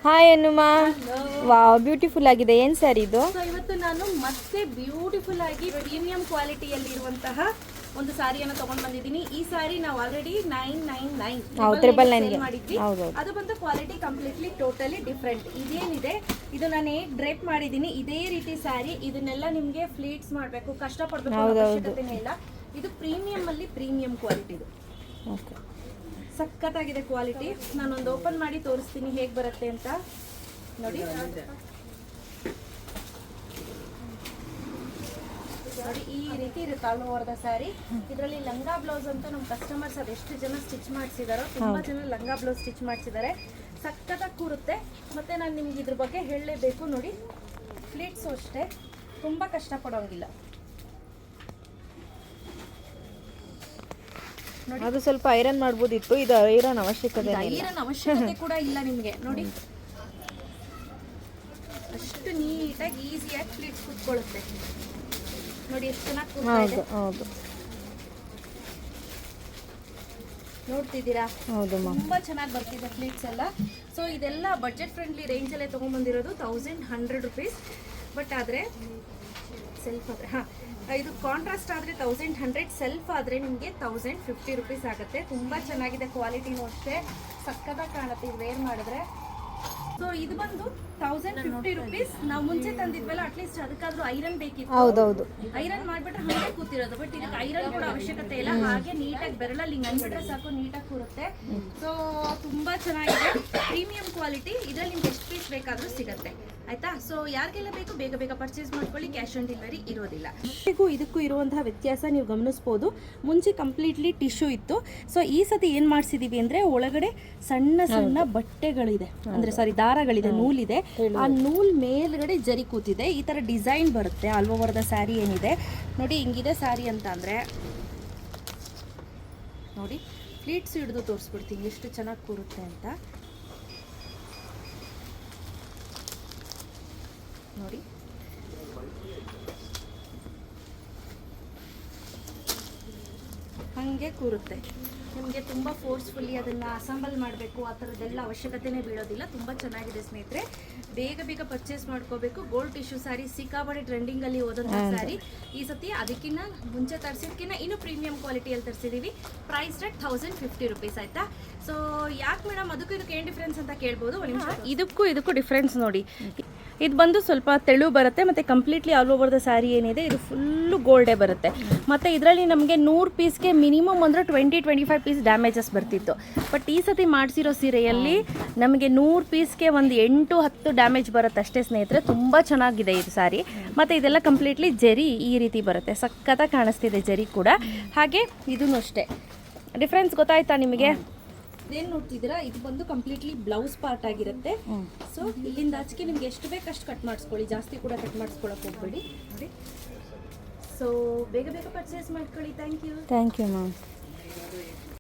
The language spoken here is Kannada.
ಹಾಯ್ ಹನುಮಾ. ವಾವ್, ಬ್ಯೂಟಿಫುಲ್ ಆಗಿದೆ. ಏನು ಸ್ಯಾರಿ ಇದು? ಸೊ ಇವತ್ತು ನಾನು ಮತ್ತೆ ಬ್ಯೂಟಿಫುಲ್ ಆಗಿ ಪ್ರೀಮಿಯಂ ಕ್ವಾಲಿಟಿಯಲ್ಲಿ ಇರುವಂತಹ ಒಂದು ಸಾರಿಯನ್ನು ತಗೊಂಡ್ ಬಂದಿದ್ದೀನಿ. ಈ ಸಾರಿ ನಾವು ಆಲ್ರೆಡಿ 999 ಮಾಡಿದ್ವಿ. ಅದು ಬಂದು ಕ್ವಾಲಿಟಿ ಕಂಪ್ಲೀಟ್ಲಿ ಟೋಟಲಿ ಡಿಫ್ರೆಂಟ್. ಇದೇನಿದೆ ಇದು ನಾನು ಹೇಗೆ ಡ್ರೇಪ್ ಮಾಡಿದ್ದೀನಿ ಇದೇ ರೀತಿ ಸ್ಯಾರಿ. ಇದನ್ನೆಲ್ಲ ನಿಮಗೆ ಫ್ಲೀಟ್ಸ್ ಮಾಡಬೇಕು, ಕಷ್ಟಪಡಬೇಕು ಅವಶ್ಯಕತೆನೇ ಇಲ್ಲ. ಇದು ಪ್ರೀಮಿಯಂ ಅಲ್ಲಿ ಪ್ರೀಮಿಯಂ ಕ್ವಾಲಿಟಿ. ಇದು ಸಖತ್ತಾಗಿದೆ ಕ್ವಾಲಿಟಿ. ನಾನೊಂದು ಓಪನ್ ಮಾಡಿ ತೋರಿಸ್ತೀನಿ ಹೇಗೆ ಬರುತ್ತೆ ಅಂತ. ನೋಡಿ ನೋಡಿ ಈ ರೀತಿ ಇರುತ್ತೆ ಆಲ್ ಓವರ್ ಸ್ಯಾರಿ. ಇದರಲ್ಲಿ ಲಂಗಾ ಬ್ಲೌಸ್ ಅಂತ ನಮ್ಮ ಕಸ್ಟಮರ್ಸ್ ಅದೆಷ್ಟು ಜನ ಸ್ಟಿಚ್ ಮಾಡಿಸಿದಾರೋ, ತುಂಬಾ ಜನ ಲಂಗಾ ಬ್ಲೌಸ್ ಸ್ಟಿಚ್ ಮಾಡಿಸಿದ್ದಾರೆ. ಸಖತ್ತಾಗಿ ಕೂರುತ್ತೆ. ಮತ್ತೆ ನಾನು ನಿಮ್ಗೆ ಇದ್ರ ಬಗ್ಗೆ ಹೇಳಲೇಬೇಕು. ನೋಡಿ ಫ್ಲೀಟ್ಸು ಅಷ್ಟೇ, ತುಂಬಾ ಕಷ್ಟಪಡೋಂಗಿಲ್ಲ. ಅದು ಸ್ವಲ್ಪ ಐರನ್ ಮಾಡ್ಬೋದಿತ್ತು, ಇದು ಐರನ್ ಅವಶ್ಯಕತೆ ಕೂಡ ಇಲ್ಲ ನಿಮಗೆ. ನೋಡಿ ಅಷ್ಟು ನೀಟಾಗಿ ಈಸಿಯಾಗಿ ಫ್ಲೀಟ್ಸ್ ಕುತ್ಕೊಳ್ಳುತ್ತೆ. ನೋಡಿ ಎಷ್ಟು ಚೆನ್ನಾಗಿ ಕೂತ್ಕೊಳ್ಳುತ್ತೆ. ಹೌದು, ನೋಡ್ತಿದ್ದೀರಾ? ತುಂಬಾ ಚೆನ್ನಾಗಿ ಬರ್ತಿದೆ ಫ್ಲೀಟ್ಸ್ ಎಲ್ಲ. ಸೊ ಇದೆಲ್ಲ ಬಡ್ಜೆಟ್ ಫ್ರೆಂಡ್ಲಿ ರೇಂಜ್ ಅಲ್ಲೇ ತಗೊಂಡ್ಬಂದಿರೋದು 1100 ರುಪೀಸ್. ಬಟ್ ಆದರೆ ಸೆಲ್ಫ್ ಆದರೆ ಇದು ಕಾಂಟ್ರಾಸ್ಟ್ ಆದರೆ 1100, ಸೆಲ್ಫ್ ಆದರೆ ನಿಮಗೆ 1050 ರುಪೀಸ್ ಆಗುತ್ತೆ. ತುಂಬ ಚೆನ್ನಾಗಿದೆ, ಕ್ವಾಲಿಟಿನೂ ಅಷ್ಟೇ ಸಕ್ಕತ್ತಾಗಿ ಕಾಣುತ್ತೆ ಇದು ವೇರ್ ಮಾಡಿದ್ರೆ. ಸೊ ಇದು ಬಂದು 1050 ರುಪೀಸ್. ನಾವು ಮುಂಚೆ ತಂದಿದ್ವಲ್ಲ, ಅಟ್ಲೀಸ್ಟ್ ಅದಕ್ಕಾದ್ರೂ ಐರನ್ ಬೇಕಿತ್ತು. ಹೌದೌದು, ಐರನ್ ಮಾಡ್ಬಿಟ್ರೆ ಹಾಗೆ ಕೂತಿರೋದು. ಬಟ್ ಇದಕ್ಕೆ ಐರನ್ ಕೂಡ ಅವಶ್ಯಕತೆ ಇಲ್ಲ, ಹಾಗೆ ನೀಟಾಗಿ ಬೆರಳಲ್ಲಿ ಹಿಂಗೆ ಅಂದ್ಬಿಟ್ರೆ ಸಾಕು, ನೀಟಾಗಿ ಕೂರುತ್ತೆ. ಸೊ ತುಂಬಾ ಚೆನ್ನಾಗಿದೆ, ಪ್ರೀಮಿಯಂ ಕ್ವಾಲಿಟಿ. ಇದರಲ್ಲಿ ನಿಮ್ಗೆ ಎಷ್ಟು ಪೀಸ್ ಬೇಕಾದರೂ ಸಿಗುತ್ತೆ, ಆಯ್ತಾ? ಸೊ ಯಾರಿಗೆಲ್ಲ ಬೇಕು ಬೇಗ ಬೇಗ ಪರ್ಚೇಸ್ ಮಾಡ್ಕೊಳ್ಳಿ, ಕ್ಯಾಶ್ ಆನ್ ಡೆಲಿವರಿ ಇರೋದಿಲ್ಲ. ಇದಕ್ಕೂ ಇರುವಂತಹ ವ್ಯತ್ಯಾಸ ನೀವು ಗಮನಿಸ್ಬೋದು. ಮುಂಚೆ ಕಂಪ್ಲೀಟ್ಲಿ ಟಿಶ್ಯೂ ಇತ್ತು. ಸೊ ಈ ಸತಿ ಏನು ಮಾಡಿಸಿದೀವಿ ಅಂದರೆ ಒಳಗಡೆ ಸಣ್ಣ ಸಣ್ಣ ಬಟ್ಟೆಗಳಿದೆ, ಅಂದರೆ ಸಾರಿ ದಾರಗಳಿದೆ, ನೂಲಿದೆ. ಆ ನೂಲ್ ಮೇಲ್ಗಡೆ ಜರಿ ಕೂತಿದೆ. ಈ ಥರ ಡಿಸೈನ್ ಬರುತ್ತೆ ಆಲ್ ಓವರ್ ದ ಸ್ಯಾರಿ. ಏನಿದೆ ನೋಡಿ, ಹಿಂಗಿದೆ ಸ್ಯಾರಿ ಅಂತ ಅಂದರೆ ನೋಡಿ, ಫ್ಲೀಟ್ಸ್ ಹಿಡಿದು ತೋರಿಸ್ಬಿಡ್ತೀನಿ ಎಷ್ಟು ಚೆನ್ನಾಗಿ ಕೂರುತ್ತೆ ಅಂತ. ನೋಡಿ ಹಾಗೆ ಕೂರುತ್ತೆ. ನಿಮಗೆ ತುಂಬ ಫೋರ್ಸ್ಫುಲ್ಲಿ ಅದನ್ನು ಅಸೆಂಬಲ್ ಮಾಡಬೇಕು ಆ ಥರದ್ದೆಲ್ಲ ಅವಶ್ಯಕತೆನೇ ಬೀಳೋದಿಲ್ಲ. ತುಂಬ ಚೆನ್ನಾಗಿದೆ ಸ್ನೇಹಿತರೆ, ಬೇಗ ಬೇಗ ಪರ್ಚೇಸ್ ಮಾಡ್ಕೋಬೇಕು. ಗೋಲ್ಡ್ ಟಿಶ್ಯೂ ಸ್ಯಾರಿ ಸಿಕ್ಕಾಪಟ್ಟೆ ಟ್ರೆಂಡಿಂಗಲ್ಲಿ ಹೋದಂಥ ಸ್ಯಾರಿ. ಈ ಸತಿ ಅದಕ್ಕಿಂತ ಮುಂಚೆ ತರಿಸಿದ್ಕಿಂತ ಇನ್ನೂ ಪ್ರೀಮಿಯಂ ಕ್ವಾಲಿಟಿಯಲ್ಲಿ ತರಿಸಿದ್ದೀವಿ. ಪ್ರೈಸ್ ರೇಟ್ 1050 ರುಪೀಸ್, ಆಯಿತಾ? ಸೊ ಯಾಕೆ ಮೇಡಮ್ ಅದಕ್ಕೂ ಇದಕ್ಕೆ ಏನು ಡಿಫ್ರೆನ್ಸ್ ಅಂತ ಕೇಳ್ಬೋದು. ಒಂದು ನಿಮಿಷ. ಇದಕ್ಕೂ ಡಿಫ್ರೆನ್ಸ್ ನೋಡಿ. ಇದು ಬಂದು ಸ್ವಲ್ಪ ತೆಳು ಬರುತ್ತೆ, ಮತ್ತು completely all over the sari ಏನಿದೆ ಇದು ಫುಲ್ಲು ಗೋಲ್ಡೇ ಬರುತ್ತೆ. ಮತ್ತು ಇದರಲ್ಲಿ ನಮಗೆ 100 ಪೀಸ್ಗೆ ಮಿನಿಮಮ್ ಅಂದರೆ 20-25 ಪೀಸ್ ಡ್ಯಾಮೇಜಸ್ ಬರ್ತಿತ್ತು. ಬಟ್ ಈ ಸತಿ ಮಾಡಿಸಿರೋ ಸೀರೆಯಲ್ಲಿ ನಮಗೆ 100 ಪೀಸ್ಗೆ ಒಂದು 8-10 ಡ್ಯಾಮೇಜ್ ಬರುತ್ತೆ ಅಷ್ಟೇ ಸ್ನೇಹಿತರೆ. ತುಂಬ ಚೆನ್ನಾಗಿದೆ ಇದು ಸ್ಯಾರಿ. ಮತ್ತು ಇದೆಲ್ಲ ಕಂಪ್ಲೀಟ್ಲಿ ಜರಿ ಈ ರೀತಿ ಬರುತ್ತೆ, ಸಖತ್ತಾಗಿ ಕಾಣಿಸ್ತಿದೆ ಜರಿ ಕೂಡ. ಹಾಗೆ ಇದೂ ಅಷ್ಟೇ. ಡಿಫ್ರೆನ್ಸ್ ಗೊತ್ತಾಯ್ತಾ ನಿಮಗೆ? ಏನು ನೋಡ್ತಿದ್ದೀರಾ, ಇದು ಬಂದು ಕಂಪ್ಲೀಟ್ಲಿ ಬ್ಲೌಸ್ ಪಾರ್ಟ್ ಆಗಿರುತ್ತೆ. ಸೊ ಇಲ್ಲಿಂದ ಆಚೆಗೆ ನಿಮ್ಗೆ ಎಷ್ಟು ಬೇಕಷ್ಟು ಕಟ್ ಮಾಡಿಸ್ಕೊಳ್ಳಿ, ಜಾಸ್ತಿ ಕೂಡ ಕಟ್ ಮಾಡಿಸ್ಕೊಳಕ್ಕೆ ಹೋಗ್ಬೇಡಿ. ನೋಡಿ, ಸೊ ಬೇಗ ಬೇಗ ಪರ್ಚೇಸ್ ಮಾಡ್ಕೊಳ್ಳಿ. Thank you ma'am.